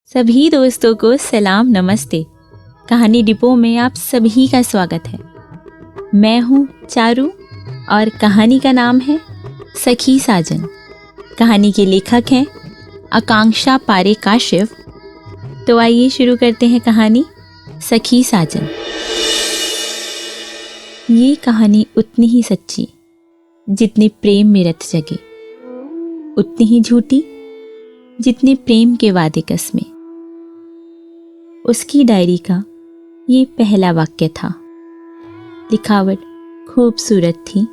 सभी दोस्तों को सलाम नमस्ते। कहानी डिपो में आप सभी का स्वागत है। मैं हूँ चारू और कहानी का नाम है सखी साजन। कहानी के लेखक हैं आकांक्षा पारे काशिफ। तो आइए शुरू करते हैं कहानी सखी साजन। ये कहानी उतनी ही सच्ची जितनी प्रेम में रत जगे, उतनी ही झूठी जितने प्रेम के वादे कसमें। उसकी डायरी का ये पहला वाक्य था। लिखावट खूबसूरत थी।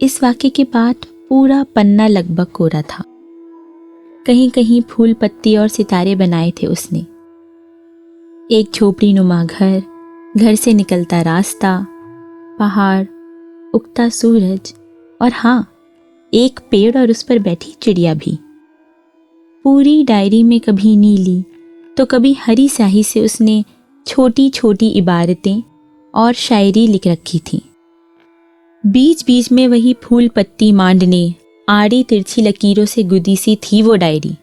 इस वाक्य के बाद पूरा पन्ना लगभग कोरा था। कहीं कहीं फूल पत्ती और सितारे बनाए थे उसने। एक झोपड़ी नुमा घर, घर से निकलता रास्ता, पहाड़, उगता सूरज और हाँ, एक पेड़ और उस पर बैठी चिड़िया भी। पूरी डायरी में कभी नीली तो कभी हरी स्याही से उसने छोटी छोटी इबारतें और शायरी लिख रखी थी। बीच बीच में वही फूल पत्ती मांडने, आड़ी तिरछी लकीरों से गुदी सी थी वो डायरी।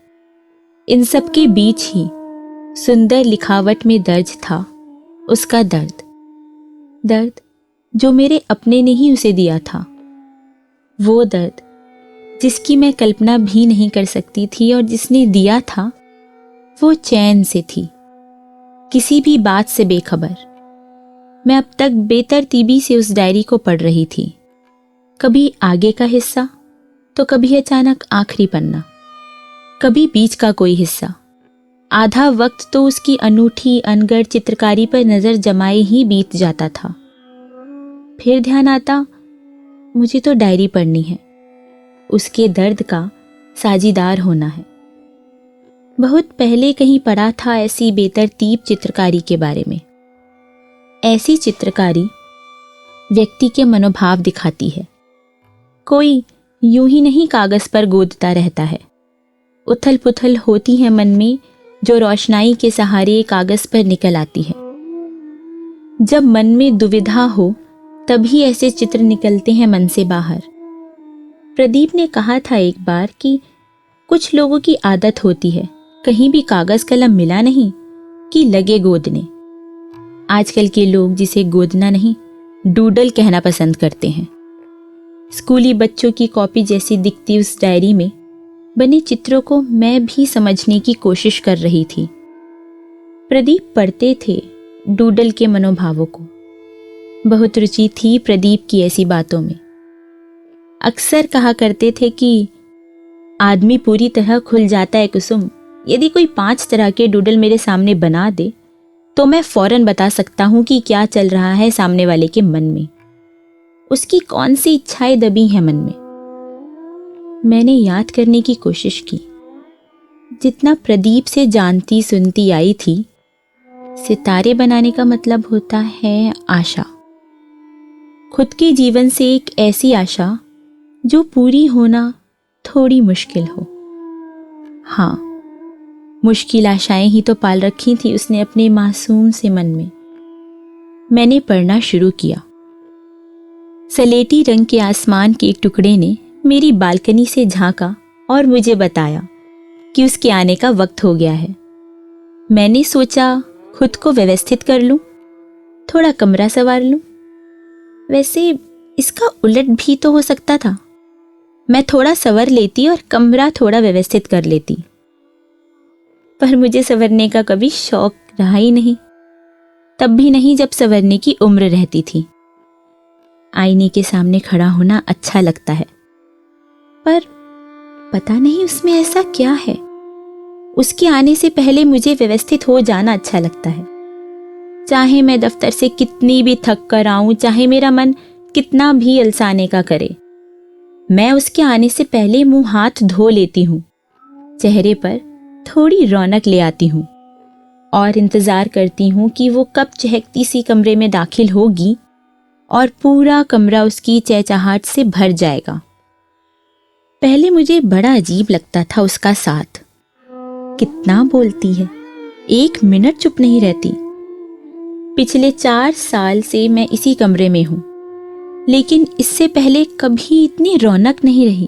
इन सब के बीच ही सुंदर लिखावट में दर्ज था उसका दर्द, दर्द जो मेरे अपने ने ही उसे दिया था। वो दर्द जिसकी मैं कल्पना भी नहीं कर सकती थी और जिसने दिया था वो चैन से थी, किसी भी बात से बेखबर। मैं अब तक बेतरतीबी से उस डायरी को पढ़ रही थी। कभी आगे का हिस्सा तो कभी अचानक आखिरी पन्ना, कभी बीच का कोई हिस्सा। आधा वक्त तो उसकी अनूठी अनगढ़ चित्रकारी पर नजर जमाए ही बीत जाता था। फिर ध्यान आता, मुझे तो डायरी पढ़नी है, उसके दर्द का साझीदार होना है। बहुत पहले कहीं पढ़ा था ऐसी बेतरतीब चित्रकारी के बारे में। ऐसी चित्रकारी व्यक्ति के मनोभाव दिखाती है। कोई यूं ही नहीं कागज पर गोदता रहता है। उथल पुथल होती है मन में, जो रोशनाई के सहारे कागज पर निकल आती है। जब मन में दुविधा हो तभी ऐसे चित्र निकलते हैं मन से बाहर। प्रदीप ने कहा था एक बार कि कुछ लोगों की आदत होती है, कहीं भी कागज कलम मिला नहीं कि लगे गोदने। आजकल के लोग जिसे गोदना नहीं, डूडल कहना पसंद करते हैं। स्कूली बच्चों की कॉपी जैसी दिखती उस डायरी में बने चित्रों को मैं भी समझने की कोशिश कर रही थी। प्रदीप पढ़ते थे डूडल के मनोभावों को। बहुत रुचि थी प्रदीप की ऐसी बातों में। अक्सर कहा करते थे कि आदमी पूरी तरह खुल जाता है कुसुम, यदि कोई 5 तरह के डूडल मेरे सामने बना दे तो मैं फौरन बता सकता हूं कि क्या चल रहा है सामने वाले के मन में, उसकी कौन सी इच्छाएं दबी हैं मन में। मैंने याद करने की कोशिश की। जितना प्रदीप से जानती सुनती आई थी, सितारे बनाने का मतलब होता है आशा। खुद के जीवन से एक ऐसी आशा जो पूरी होना थोड़ी मुश्किल हो। हाँ, मुश्किल आशाएं ही तो पाल रखी थी उसने अपने मासूम से मन में। मैंने पढ़ना शुरू किया। सलेटी रंग के आसमान के एक टुकड़े ने मेरी बालकनी से झांका और मुझे बताया कि उसके आने का वक्त हो गया है। मैंने सोचा खुद को व्यवस्थित कर लूं, थोड़ा कमरा संवार लूं। वैसे इसका उलट भी तो हो सकता था। मैं थोड़ा संवर लेती और कमरा थोड़ा व्यवस्थित कर लेती। पर मुझे संवरने का कभी शौक रहा ही नहीं, तब भी नहीं जब संवरने की उम्र रहती थी। आईने के सामने खड़ा होना अच्छा लगता है, पर पता नहीं उसमें ऐसा क्या है। उसके आने से पहले मुझे व्यवस्थित हो जाना अच्छा लगता है। चाहे मैं दफ्तर से कितनी भी थक कर आऊं, चाहे मेरा मन कितना भी अलसाने का करे, मैं उसके आने से पहले मुंह हाथ धो लेती हूँ, चेहरे पर थोड़ी रौनक ले आती हूँ और इंतजार करती हूँ कि वो कब चहकती सी कमरे में दाखिल होगी और पूरा कमरा उसकी चहचहाहट से भर जाएगा। पहले मुझे बड़ा अजीब लगता था उसका साथ। कितना बोलती है, 1 मिनट चुप नहीं रहती। पिछले 4 साल से मैं इसी कमरे में हूं, लेकिन इससे पहले कभी इतनी रौनक नहीं रही।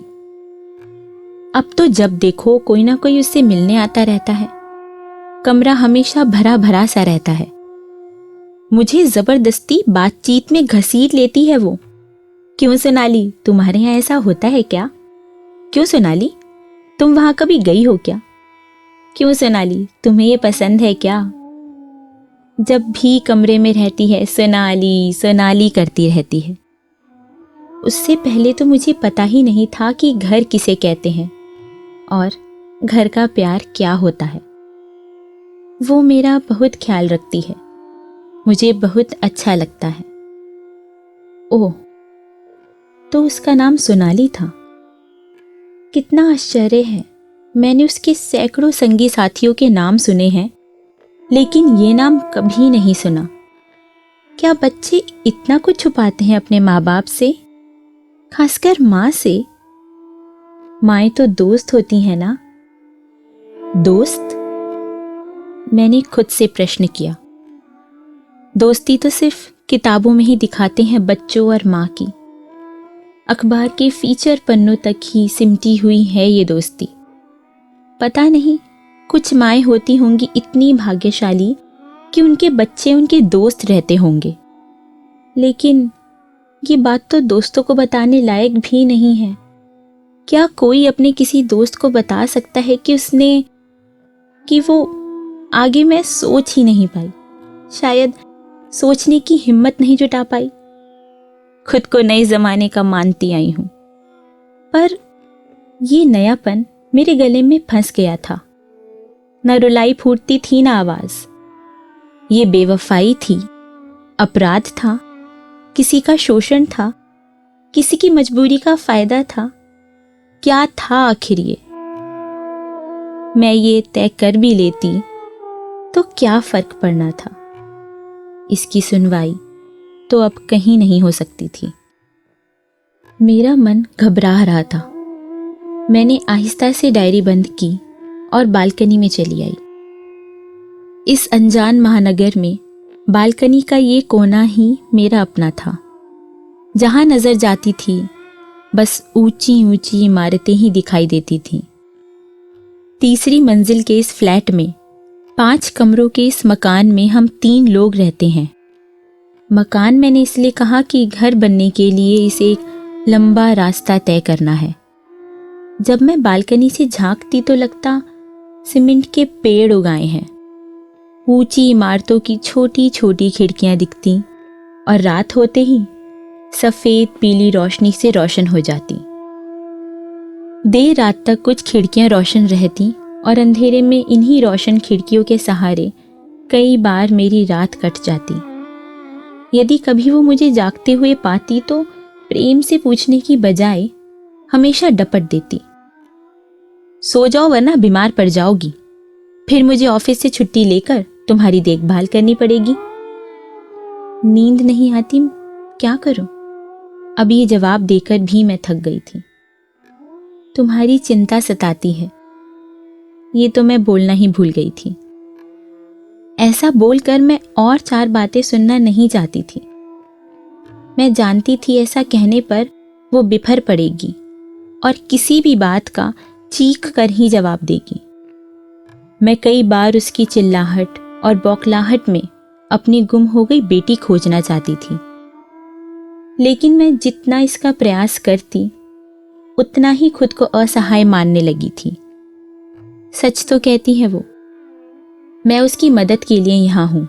अब तो जब देखो कोई ना कोई उससे मिलने आता रहता है। कमरा हमेशा भरा भरा सा रहता है। मुझे जबरदस्ती बातचीत में घसीट लेती है वो। क्यों सोनाली, तुम्हारे यहाँ ऐसा होता है क्या? क्यों सोनाली, तुम वहां कभी गई हो क्या? क्यों सोनाली, तुम्हें ये पसंद है क्या? जब भी कमरे में रहती है सोनाली सोनाली करती रहती है। उससे पहले तो मुझे पता ही नहीं था कि घर किसे कहते हैं और घर का प्यार क्या होता है। वो मेरा बहुत ख्याल रखती है, मुझे बहुत अच्छा लगता है। ओह, तो उसका नाम सोनाली था। कितना आश्चर्य है, मैंने उसके सैकड़ों संगी साथियों के नाम सुने हैं, लेकिन ये नाम कभी नहीं सुना। क्या बच्चे इतना कुछ छुपाते हैं अपने माँ बाप से, खासकर माँ से? माएँ तो दोस्त होती हैं ना? दोस्त? मैंने खुद से प्रश्न किया। दोस्ती तो सिर्फ किताबों में ही दिखाते हैं बच्चों और माँ की। अखबार के फीचर पन्नों तक ही सिमटी हुई है ये दोस्ती। पता नहीं, कुछ माएँ होती होंगी इतनी भाग्यशाली कि उनके बच्चे उनके दोस्त रहते होंगे, लेकिन ये बात तो दोस्तों को बताने लायक भी नहीं है। क्या कोई अपने किसी दोस्त को बता सकता है कि वो आगे मैं सोच ही नहीं पाई, शायद सोचने की हिम्मत नहीं जुटा पाई। खुद को नए जमाने का मानती आई हूं, पर ये नयापन मेरे गले में फंस गया था। न रुलाई फूटती थी न आवाज। ये बेवफाई थी, अपराध था, किसी का शोषण था, किसी की मजबूरी का फायदा था। क्या था आखिर ये? मैं ये तय कर भी लेती तो क्या फर्क पड़ना था? इसकी सुनवाई तो अब कहीं नहीं हो सकती थी। मेरा मन घबरा रहा था। मैंने आहिस्ता से डायरी बंद की और बालकनी में चली आई। इस अनजान महानगर में बालकनी का ये कोना ही मेरा अपना था। जहां नजर जाती थी बस ऊंची ऊंची इमारतें ही दिखाई देती थीं। तीसरी मंजिल के इस फ्लैट में 5 कमरों के इस मकान में हम 3 लोग रहते हैं। मकान मैंने इसलिए कहा कि घर बनने के लिए इसे एक लंबा रास्ता तय करना है। जब मैं बालकनी से झांकती तो लगता सीमेंट के पेड़ उगाए हैं। ऊंची इमारतों की छोटी छोटी खिड़कियां दिखती और रात होते ही सफेद पीली रोशनी से रोशन हो जाती। देर रात तक कुछ खिड़कियां रोशन रहती और अंधेरे में इन्हीं रोशन खिड़कियों के सहारे कई बार मेरी रात कट जाती। यदि कभी वो मुझे जागते हुए पाती तो प्रेम से पूछने की बजाय हमेशा डपट देती, सो जाओ वरना बीमार पड़ जाओगी, फिर मुझे ऑफिस से छुट्टी लेकर तुम्हारी देखभाल करनी पड़ेगी। नींद नहीं आती, क्या करूं? अब ये जवाब देकर भी मैं थक गई थी। तुम्हारी चिंता सताती है, ये तो मैं बोलना ही भूल गई थी। ऐसा बोलकर मैं और 4 बातें सुनना नहीं चाहती थी। मैं जानती थी ऐसा कहने पर वो बिफर पड़ेगी और किसी भी बात का चीख कर ही जवाब देगी। मैं कई बार उसकी चिल्लाहट और बौखलाहट में अपनी गुम हो गई बेटी खोजना चाहती थी, लेकिन मैं जितना इसका प्रयास करती उतना ही खुद को असहाय मानने लगी थी। सच तो कहती है वो, मैं उसकी मदद के लिए यहाँ हूँ।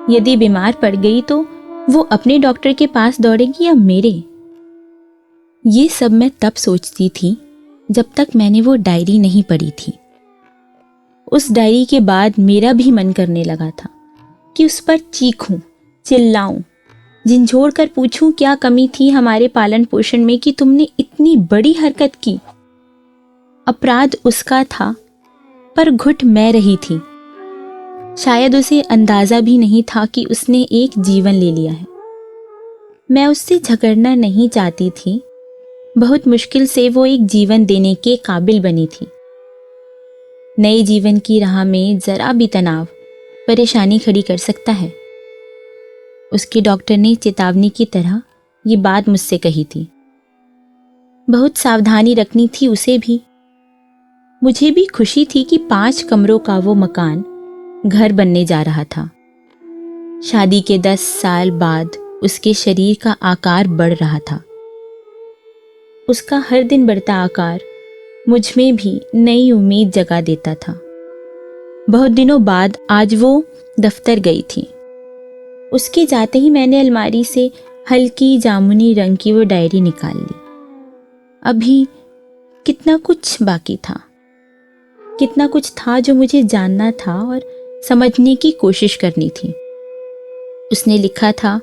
यदि बीमार पड़ गई तो वो अपने डॉक्टर के पास दौड़ेगी या मेरे? ये सब मैं तब सोचती थी जब तक मैंने वो डायरी नहीं पढ़ी थी। उस डायरी के बाद मेरा भी मन करने लगा था कि उस पर चीखूं, चिल्लाऊं, झिंझोड़ कर पूछूं क्या कमी थी हमारे पालन पोषण में कि तुमने इतनी बड़ी हरकत की। अपराध उसका था पर घुट मैं रही थी। शायद उसे अंदाजा भी नहीं था कि उसने एक जीवन ले लिया है। मैं उससे झगड़ना नहीं चाहती थी। बहुत मुश्किल से वो एक जीवन देने के काबिल बनी थी। नए जीवन की राह में जरा भी तनाव परेशानी खड़ी कर सकता है। उसके डॉक्टर ने चेतावनी की तरह ये बात मुझसे कही थी। बहुत सावधानी रखनी थी उसे भी मुझे भी खुशी थी कि 5 कमरों का वो मकान घर बनने जा रहा था। शादी के 10 साल बाद उसके शरीर का आकार बढ़ रहा था। उसका हर दिन बढ़ता आकार मुझ में भी नई उम्मीद जगा देता था। बहुत दिनों बाद आज वो दफ्तर गई थी। उसके जाते ही मैंने अलमारी से हल्की जामुनी रंग की वो डायरी निकाल ली। अभी कितना कुछ बाकी था, कितना कुछ था जो मुझे जानना था और समझने की कोशिश करनी थी। उसने लिखा था,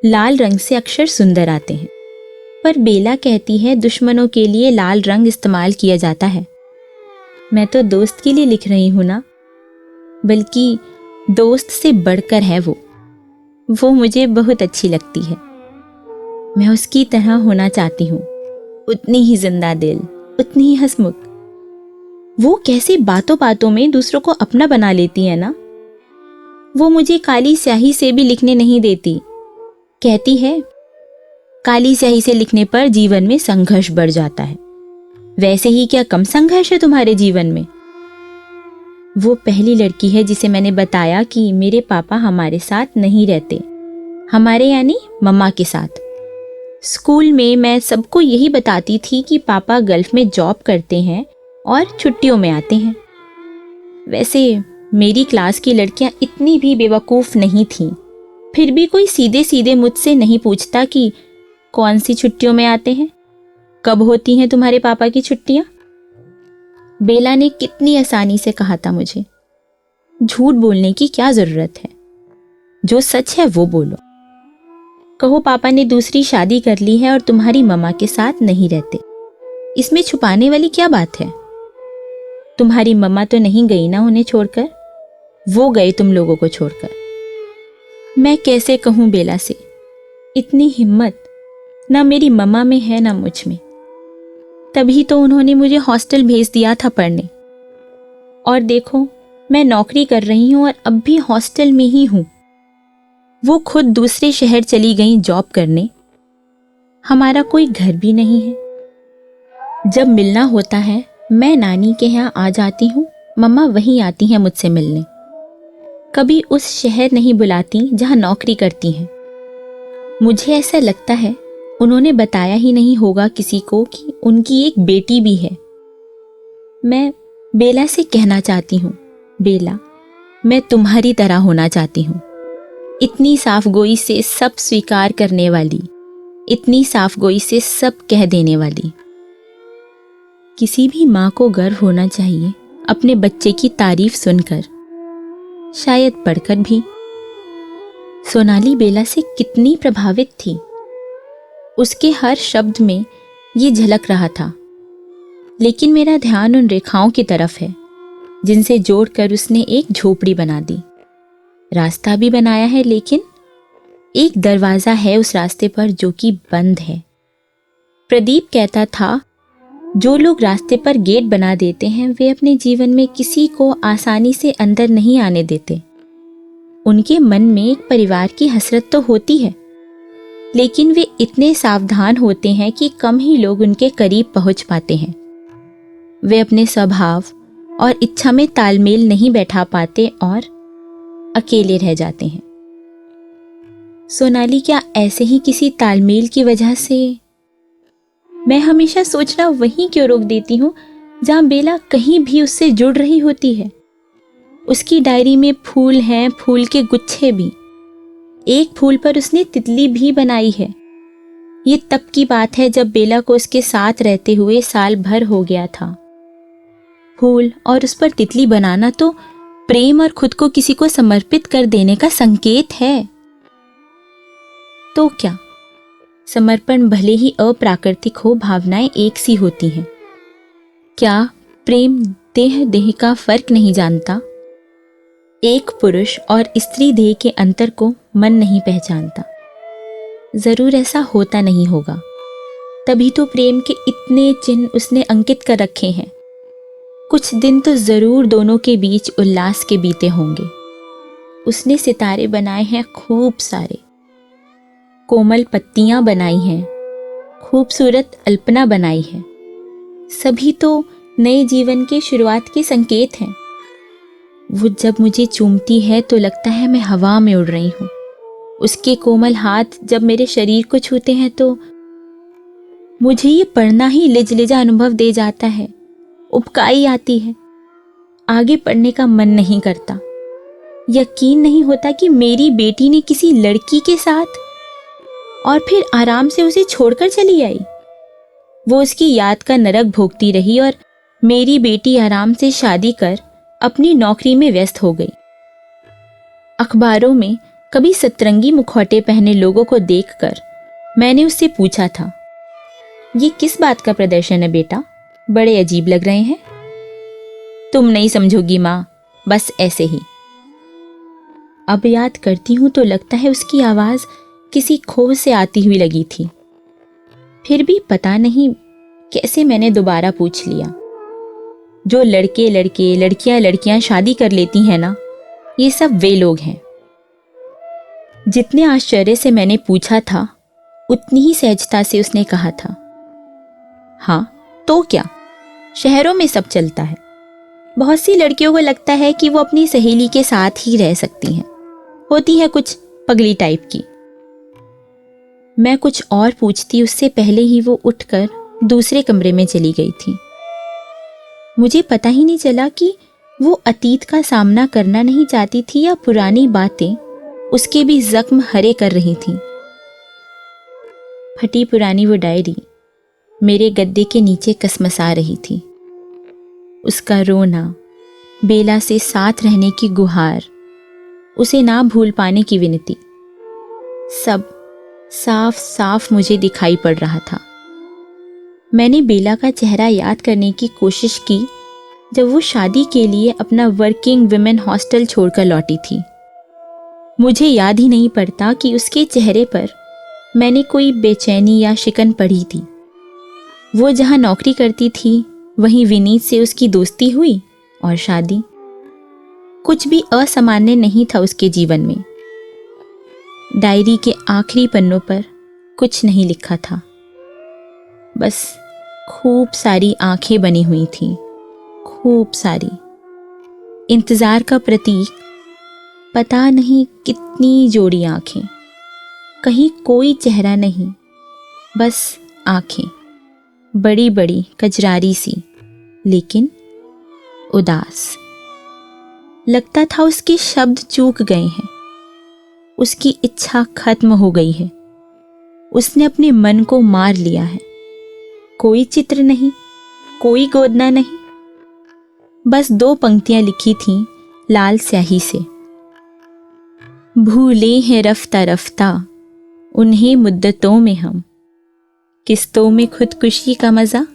लाल रंग से अक्षर सुंदर आते हैं, पर बेला कहती है दुश्मनों के लिए लाल रंग इस्तेमाल किया जाता है। मैं तो दोस्त के लिए लिख रही हूं ना, बल्कि दोस्त से बढ़कर है वो मुझे बहुत अच्छी लगती है। मैं उसकी तरह होना चाहती हूँ, उतनी ही जिंदा दिल, उतनी ही हंसमुख। वो कैसे बातों बातों में दूसरों को अपना बना लेती है ना। वो मुझे काली स्याही से भी लिखने नहीं देती। कहती है, काली स्याही से लिखने पर जीवन में संघर्ष बढ़ जाता है। वैसे ही क्या कम संघर्ष है तुम्हारे जीवन में? वो पहली लड़की है जिसे मैंने बताया कि मेरे पापा हमारे साथ नहीं रहते, हमारे यानी मम्मा के साथ। स्कूल में मैं सबको यही बताती थी कि पापा गल्फ में जॉब करते हैं और छुट्टियों में आते हैं। वैसे मेरी क्लास की लड़कियां इतनी भी बेवकूफ़ नहीं थीं। फिर भी कोई सीधे सीधे मुझसे नहीं पूछता कि कौन सी छुट्टियों में आते हैं, कब होती हैं तुम्हारे पापा की छुट्टियां। बेला ने कितनी आसानी से कहा था मुझे, झूठ बोलने की क्या जरूरत है, जो सच है वो बोलो। कहो पापा ने दूसरी शादी कर ली है और तुम्हारी मम्मा के साथ नहीं रहते, इसमें छुपाने वाली क्या बात है? तुम्हारी मम्मा तो नहीं गई ना उन्हें छोड़कर, वो गए तुम लोगों को छोड़कर। मैं कैसे कहूं बेला से, इतनी हिम्मत ना मेरी मम्मा में है ना मुझ में। तभी तो उन्होंने मुझे हॉस्टल भेज दिया था पढ़ने। और देखो मैं नौकरी कर रही हूं और अब भी हॉस्टल में ही हूं। वो खुद दूसरे शहर चली गई जॉब करने। हमारा कोई घर भी नहीं है। जब मिलना होता है मैं नानी के यहाँ आ जाती हूँ, मम्मा वहीं आती हैं मुझसे मिलने। कभी उस शहर नहीं बुलाती जहाँ नौकरी करती हैं। मुझे ऐसा लगता है उन्होंने बताया ही नहीं होगा किसी को कि उनकी एक बेटी भी है। मैं बेला से कहना चाहती हूँ, बेला मैं तुम्हारी तरह होना चाहती हूँ। इतनी साफगोई से सब स्वीकार करने वाली, इतनी साफगोई से सब कह देने वाली। किसी भी माँ को गर्व होना चाहिए अपने बच्चे की तारीफ सुनकर, शायद पढ़कर भी। सोनाली बेला से कितनी प्रभावित थी। उसके हर शब्द में ये झलक रहा था। लेकिन मेरा ध्यान उन रेखाओं की तरफ है जिनसे जोड़कर उसने एक झोपड़ी बना दी। रास्ता भी बनाया है, लेकिन एक दरवाजा है उस रास्ते पर जो कि बंद है। प्रदीप कहता था, जो लोग रास्ते पर गेट बना देते हैं वे अपने जीवन में किसी को आसानी से अंदर नहीं आने देते। उनके मन में एक परिवार की हसरत तो होती है, लेकिन वे इतने सावधान होते हैं कि कम ही लोग उनके करीब पहुंच पाते हैं। वे अपने स्वभाव और इच्छा में तालमेल नहीं बैठा पाते और अकेले रह जाते हैं। सोनाली क्या ऐसे ही किसी तालमेल की वजह से? मैं हमेशा सोचना वहीं क्यों रोक देती हूँ जहाँ बेला कहीं भी उससे जुड़ रही होती है। उसकी डायरी में फूल हैं, फूल के गुच्छे भी। एक फूल पर उसने तितली भी बनाई है। ये तब की बात है जब बेला को उसके साथ रहते हुए साल भर हो गया था। फूल और उस पर तितली बनाना तो प्रेम और खुद को किसी को समर्पित कर देने का संकेत है। तो क्या समर्पण भले ही अप्राकृतिक हो, भावनाएं एक सी होती हैं। क्या प्रेम देह देह का फर्क नहीं जानता? एक पुरुष और स्त्री देह के अंतर को मन नहीं पहचानता। जरूर ऐसा होता नहीं होगा, तभी तो प्रेम के इतने चिन्ह उसने अंकित कर रखे हैं। कुछ दिन तो जरूर दोनों के बीच उल्लास के बीते होंगे। उसने सितारे बनाए हैं खूब सारे, कोमल पत्तियां बनाई हैं, खूबसूरत अल्पना बनाई है। सभी तो नए जीवन के शुरुआत के संकेत हैं। वो जब मुझे चूमती है तो लगता है मैं हवा में उड़ रही हूँ। उसके कोमल हाथ जब मेरे शरीर को छूते हैं तो मुझे ये पढ़ना ही लिजलिजा अनुभव दे जाता है। उबकाई आती है, आगे पढ़ने का मन नहीं करता। यकीन नहीं होता कि मेरी बेटी ने किसी लड़की के साथ और फिर आराम से उसे छोड़कर चली आई। वो उसकी याद का नरक भोगती रही और मेरी बेटी आराम से शादी कर अपनी नौकरी में व्यस्त हो गई। अखबारों में कभी सतरंगी मुखौटे पहने लोगों को देखकर मैंने उससे पूछा था, ये किस बात का प्रदर्शन है बेटा? बड़े अजीब लग रहे हैं। तुम नहीं समझोगी माँ, बस ऐसे ही। अब याद करती हूँ तो लगता है उसकी आवाज़ किसी खो से आती हुई लगी थी। फिर भी पता नहीं कैसे मैंने दोबारा पूछ लिया, जो लड़के लड़के लड़कियां लड़कियां शादी कर लेती हैं ना, ये सब वे लोग हैं। जितने आश्चर्य से मैंने पूछा था उतनी ही सहजता से उसने कहा था, हाँ तो क्या, शहरों में सब चलता है। बहुत सी लड़कियों को लगता है कि वो अपनी सहेली के साथ ही रह सकती हैं, होती है कुछ पगली टाइप की। मैं कुछ और पूछती उससे पहले ही वो उठकर दूसरे कमरे में चली गई थी। मुझे पता ही नहीं चला कि वो अतीत का सामना करना नहीं चाहती थी या पुरानी बातें उसके भी जख्म हरे कर रही थीं। फटी पुरानी वो डायरी मेरे गद्दे के नीचे कसमसा रही थी। उसका रोना, बेला से साथ रहने की गुहार, उसे ना भूल पाने की विनती, सब साफ साफ मुझे दिखाई पड़ रहा था। मैंने बेला का चेहरा याद करने की कोशिश की जब वो शादी के लिए अपना वर्किंग विमेन हॉस्टल छोड़कर लौटी थी। मुझे याद ही नहीं पड़ता कि उसके चेहरे पर मैंने कोई बेचैनी या शिकन पढ़ी थी। वो जहाँ नौकरी करती थी वहीं विनीत से उसकी दोस्ती हुई और शादी। कुछ भी असामान्य नहीं था उसके जीवन में। डायरी के आखिरी पन्नों पर कुछ नहीं लिखा था, बस खूब सारी आंखें बनी हुई थीं, खूब सारी। इंतजार का प्रतीक, पता नहीं कितनी जोड़ी आंखें। कहीं कोई चेहरा नहीं, बस आंखें, बड़ी बड़ी कजरारी सी, लेकिन उदास। लगता था उसके शब्द चूक गए हैं, उसकी इच्छा खत्म हो गई है, उसने अपने मन को मार लिया है। कोई चित्र नहीं, कोई गोदना नहीं, बस 2 पंक्तियां लिखी थीं लाल स्याही से, भूले हैं रफ्ता रफ्ता उन्हें मुद्दतों में हम, किस्तों में खुदकुशी का मजा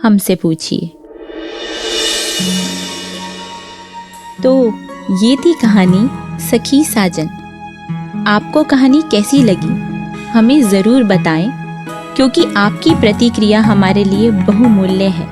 हमसे पूछिए। तो ये थी कहानी सखी साजन। आपको कहानी कैसी लगी हमें ज़रूर बताएं, क्योंकि आपकी प्रतिक्रिया हमारे लिए बहुमूल्य है।